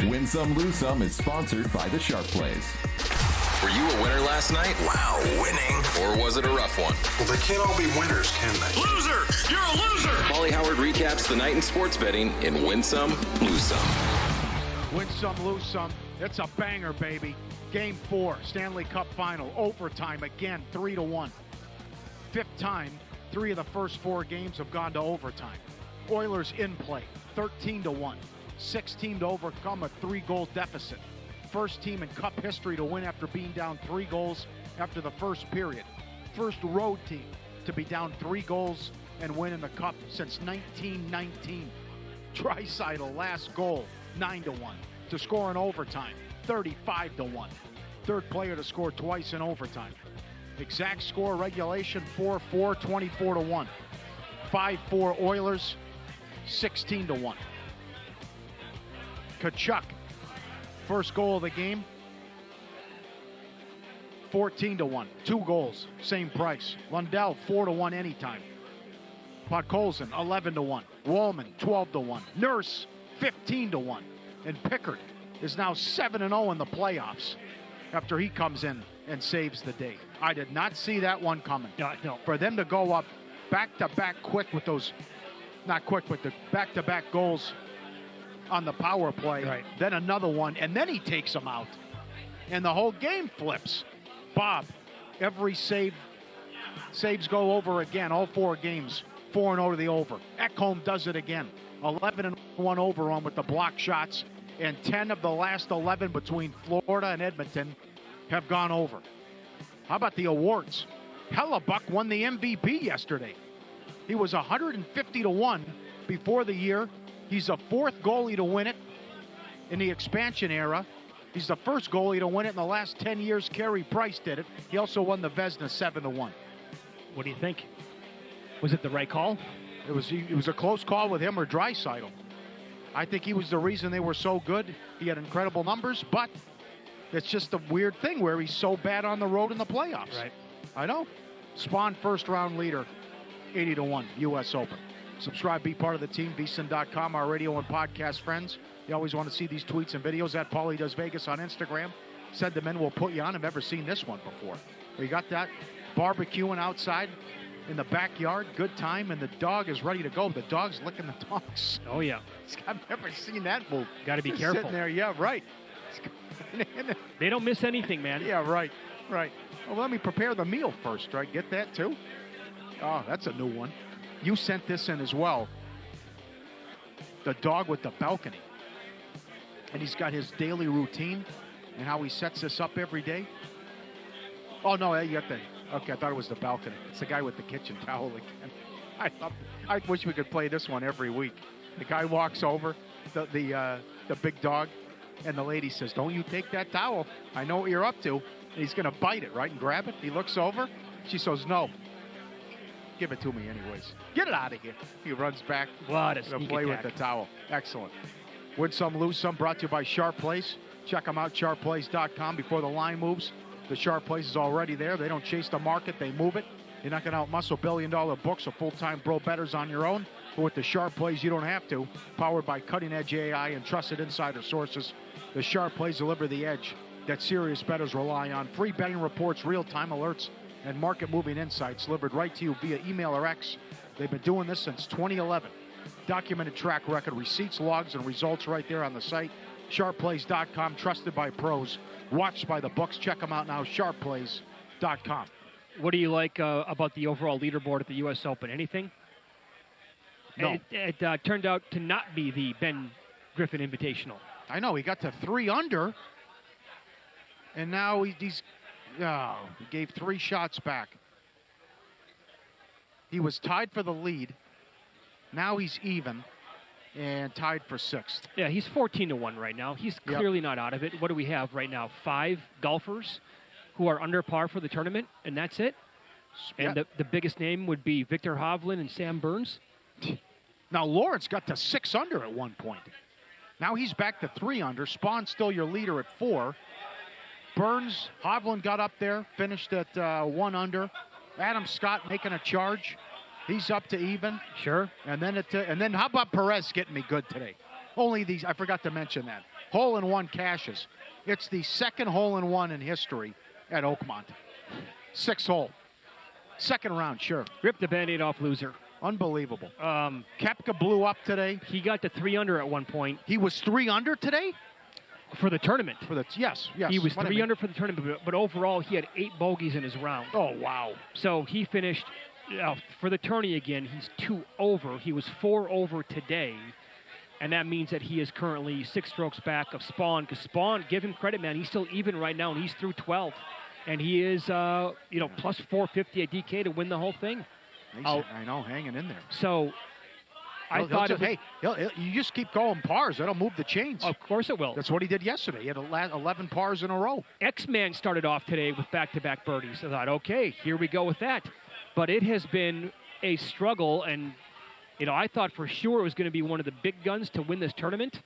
Win Some, Lose Some is sponsored by the Sharp Plays. Were you a winner last night? Wow, winning. Or was it a rough one? Well, they can't all be winners, can they? Loser! You're a loser! Paulie Howard recaps the night in sports betting in Win Some, Lose Some. Win some, lose some. It's a banger, baby. Game 4, Stanley Cup final, overtime again, 3-1. Fifth time, 3 of the first 4 games have gone to overtime. Oilers in play, 13-1. 6th team to overcome a 3-goal deficit. First team in Cup history to win after being down 3 goals after the first period. First road team to be down 3 goals and win in the Cup since 1919. Draisaitl, last goal, 9-1. To score in overtime, 35-1. Third player to score twice in overtime. Exact score regulation, 4-4, 24-1. 5-4 Oilers, 16-1. Tkachuk, first goal of the game, 14-1. 2 goals, same price. Lundell, 4-1 anytime. Podkolzin, 11-1. Wallman, 12-1. Nurse, 15-1. And Pickard is now 7-0 in the playoffs after he comes in and saves the day. I did not see that one coming. No. For them to go up back-to-back quick with those, not quick, but the back-to-back goals on the power play, right. Then another one, and then he takes them out. And the whole game flips. Bob, every saves go over again, all 4 games, 4-0 to the over. Ekholm does it again, 11-1 over on with the block shots, and 10 of the last 11 between Florida and Edmonton have gone over. How about the awards? Hellebuck won the MVP yesterday. He was 150-1 before the year. He's the 4th goalie to win it in the expansion era. He's the first goalie to win it in the last 10 years. Carey Price did it. He also won the Vezina 7-1. What do you think? Was it the right call? It was a close call with him or Draisaitl. I think he was the reason they were so good. He had incredible numbers, but it's just a weird thing where he's so bad on the road in the playoffs. Right. I know. Spawn first-round leader, 80-1, U.S. Open. Subscribe, be part of the team, VSiN.com, our radio and podcast friends. You always want to see these tweets and videos at Paulie Does Vegas on Instagram. Said the men will put you on. I've never seen this one before. We got that barbecuing outside in the backyard, good time, and the dog is ready to go. The dog's licking the dogs. Oh, yeah. I've never seen that move. Got to be careful. Sitting there, yeah, right. They don't miss anything, man. Yeah, right. Well, let me prepare the meal first, right? Get that, too? Oh, that's a new one. You sent this in as well. The dog with the balcony. And he's got his daily routine and how he sets this up every day. Oh, no, you got the... Okay, I thought it was the balcony. It's the guy with the kitchen towel again. I wish we could play this one every week. The guy walks over, the big dog, and the lady says, "Don't you take that towel. I know what you're up to." And he's going to bite it, right, and grab it. He looks over. She says, "No. Give it to me anyways. Get it out of here." He runs back. What a to sneak play attack. with the towel. Excellent. Win some, lose some. Brought to you by Sharp Place. Check them out, sharpplace.com. Before the line moves, the Sharp Place is already there. They don't chase the market. They move it. You're not going to outmuscle billion-dollar books or full-time pro bettors on your own. But with the Sharp Plays, you don't have to. Powered by cutting-edge AI and trusted insider sources, the Sharp Plays deliver the edge that serious bettors rely on. Free betting reports, real-time alerts, and market-moving insights delivered right to you via email or X. They've been doing this since 2011. Documented track record, receipts, logs, and results right there on the site. SharpPlays.com, trusted by pros, watched by the books. Check them out now, SharpPlays.com. What do you like about the overall leaderboard at the U.S. Open? Anything? No. It turned out to not be the Ben Griffin Invitational. I know. He got to 3 under, and now he gave 3 shots back. He was tied for the lead. Now he's even and tied for 6th. Yeah, he's 14-1 right now. He's clearly not out of it. What do we have right now? 5 golfers who are under par for the tournament, and that's it? And the biggest name would be Victor Hovland and Sam Burns? Now, Lawrence got to 6 under at one point. Now he's back to 3 under. Spawn's still your leader at 4. Burns, Hovland got up there, finished at 1 under. Adam Scott making a charge. He's up to even. Sure. And then how about Perez getting me good today? Only these, I forgot to mention that. Hole-in-one cashes. It's the second hole-in-one in history at Oakmont. 6th hole. Second round, sure. Rip the Band-Aid off, loser. Unbelievable. Koepka blew up today. He got to 3 under at one point. He was 3 under today? For the tournament. Yes. He was 3 under for the tournament, but overall he had 8 bogeys in his round. Oh, wow. So he finished, for the tourney again, he's 2 over. He was 4 over today. And that means that he is currently 6 strokes back of Spawn. Because Spawn, give him credit, man, he's still even right now, and he's through 12. And he is, plus 450 at DK to win the whole thing. I know, hanging in there. So I thought you just keep going pars. That'll move the chains. Of course it will. That's what he did yesterday. He had 11 pars in a row. X-Man started off today with back-to-back birdies. I thought, okay, here we go with that. But it has been a struggle, and I thought for sure it was going to be one of the big guns to win this tournament.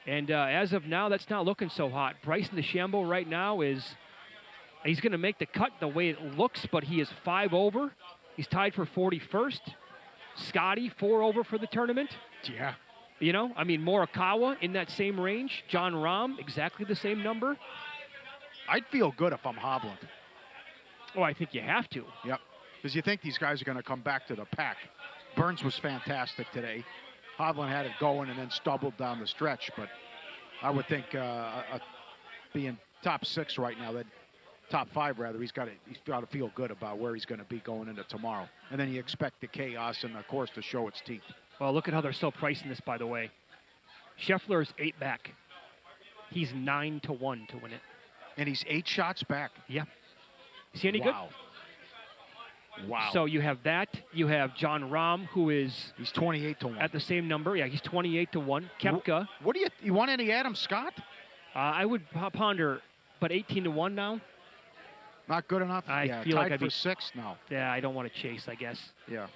And as of now, that's not looking so hot. Bryson DeChambeau right now he's going to make the cut the way it looks, but he is 5 over. He's tied for 41st. Scotty, 4 over for the tournament. Yeah. Morikawa in that same range. John Rahm, exactly the same number. I'd feel good if I'm Hovland. Oh, I think you have to. Yep. Because you think these guys are going to come back to the pack. Burns was fantastic today. Hovland had it going and then stumbled down the stretch. But I would think being top 6 right now, that top 5 rather, he's got to feel good about where he's going to be going into tomorrow. And then you expect the chaos and the course to show its teeth. Well, look at how they're still pricing this, by the way. Scheffler's 8 back. He's 9 to 1 to win it. And he's 8 shots back. Yeah. Is he any good? Wow. So you have that. You have John Rahm, who is... He's 28 to 1. At the same number. Yeah, he's 28 to 1. Koepka. What do you want any Adam Scott? I would ponder, but 18 to 1 now? Not good enough? I feel like I'd for be 6? No. Yeah, I don't want to chase, I guess. Yeah.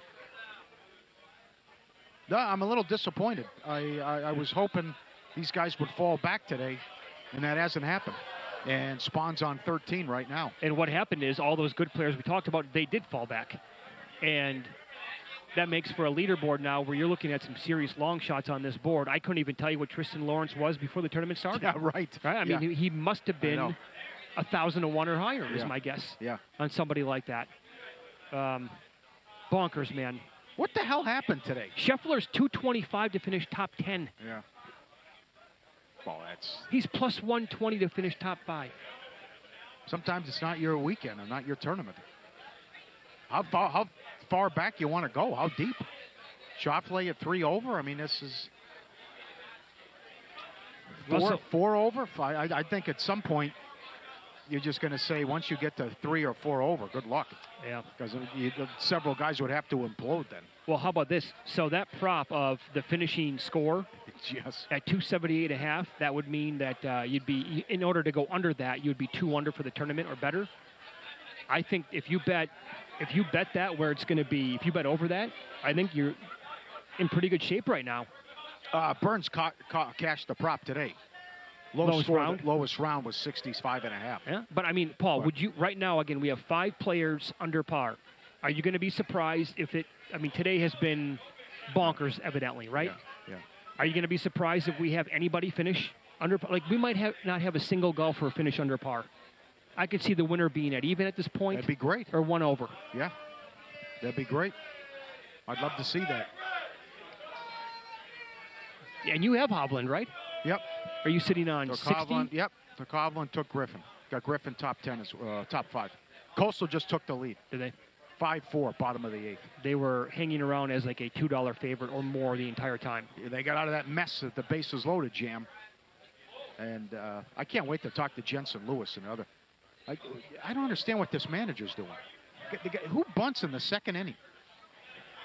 No, I'm a little disappointed. I was hoping these guys would fall back today, and that hasn't happened. And Spawn's on 13 right now. And what happened is all those good players we talked about, they did fall back. And that makes for a leaderboard now where you're looking at some serious long shots on this board. I couldn't even tell you what Tristan Lawrence was before the tournament started. Yeah, right. I mean, he must have been 1,000 to 1 or higher is my guess. Yeah. On somebody like that. Bonkers, man. What the hell happened today? Scheffler's 225 to finish top 10. Yeah. Well, he's plus 120 to finish top 5. Sometimes it's not your weekend or not your tournament. How far back you want to go? How deep? Schauffele at 3 over? I mean, this is 4 over? I think at some point you're just going to say once you get to 3 or 4 over, good luck. Yeah. Because several guys would have to implode then. Well, how about this? So that prop of the finishing score at 278.5, that would mean that you'd be, in order to go under that, you'd be 2 under for the tournament or better. I think if you bet that where it's going to be, if you bet over that, I think you're in pretty good shape right now. Burns cashed the prop today. Lowest round was 65.5. Yeah, but I mean, Paul, would you right now? Again, we have 5 players under par. Are you going to be surprised if it? I mean, today has been bonkers, evidently, right? Yeah. Are you going to be surprised if we have anybody finish under par? Like we might not have a single golfer finish under par. I could see the winner being at even at this point. That'd be great. Or 1 over. Yeah, that'd be great. I'd love to see that. Yeah, and you have Hovland, right? Yep. Are you sitting on 60? Yep. Took Hovland, took Griffin. Got Griffin top 10, top 5. Coastal just took the lead. Did they? 5-4, bottom of the 8th. They were hanging around as like a $2 favorite or more the entire time. Yeah, they got out of that mess at the bases loaded jam. And I can't wait to talk to Jensen Lewis and the other. I don't understand what this manager's doing. Who bunts in the second inning?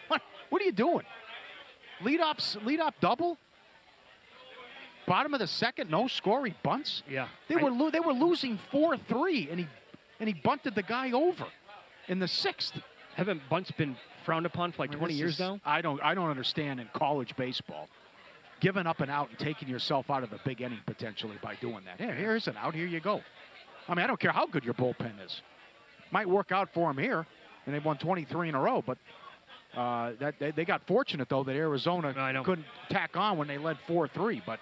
What are you doing? Lead off double? Bottom of the second, no score, he bunts? Yeah. They were losing 4-3, and he bunted the guy over in the 6th. Haven't bunts been frowned upon for like 20 years now? I don't understand in college baseball. giving up an out and taking yourself out of the big inning potentially by doing that. Here's an out. Here you go. I mean, I don't care how good your bullpen is. Might work out for them here, and they've won 23 in a row. But they got fortunate, though, that Arizona couldn't tack on when they led 4-3. But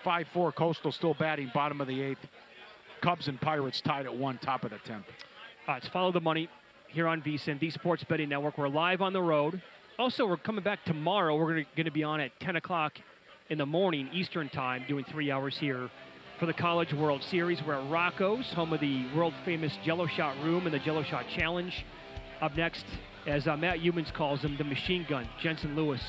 5-4, Coastal still batting bottom of the 8th. Cubs and Pirates tied at 1, top of the 10th. It's Follow the Money here on VSiN, the Sports Betting Network. We're live on the road. Also, we're coming back tomorrow. We're going to be on at 10 o'clock in the morning Eastern Time, doing 3 hours here for the College World Series. We're at Rocco's, home of the world-famous Jello Shot Room and the Jello Shot Challenge. Up next, as Matt Humans calls him, the machine gun, Jensen Lewis,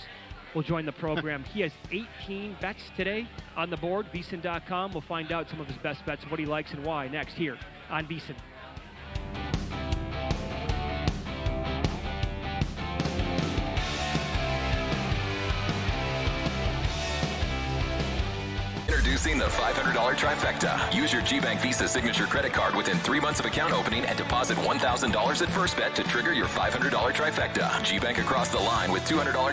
will join the program. He has 18 bets today on the board, VSiN.com. We'll find out some of his best bets, what he likes and why, next here on VSiN. Introducing the $500 trifecta. Use your GBank Visa signature credit card within 3 months of account opening and deposit $1,000 at first bet to trigger your $500 trifecta. GBank across the line with $200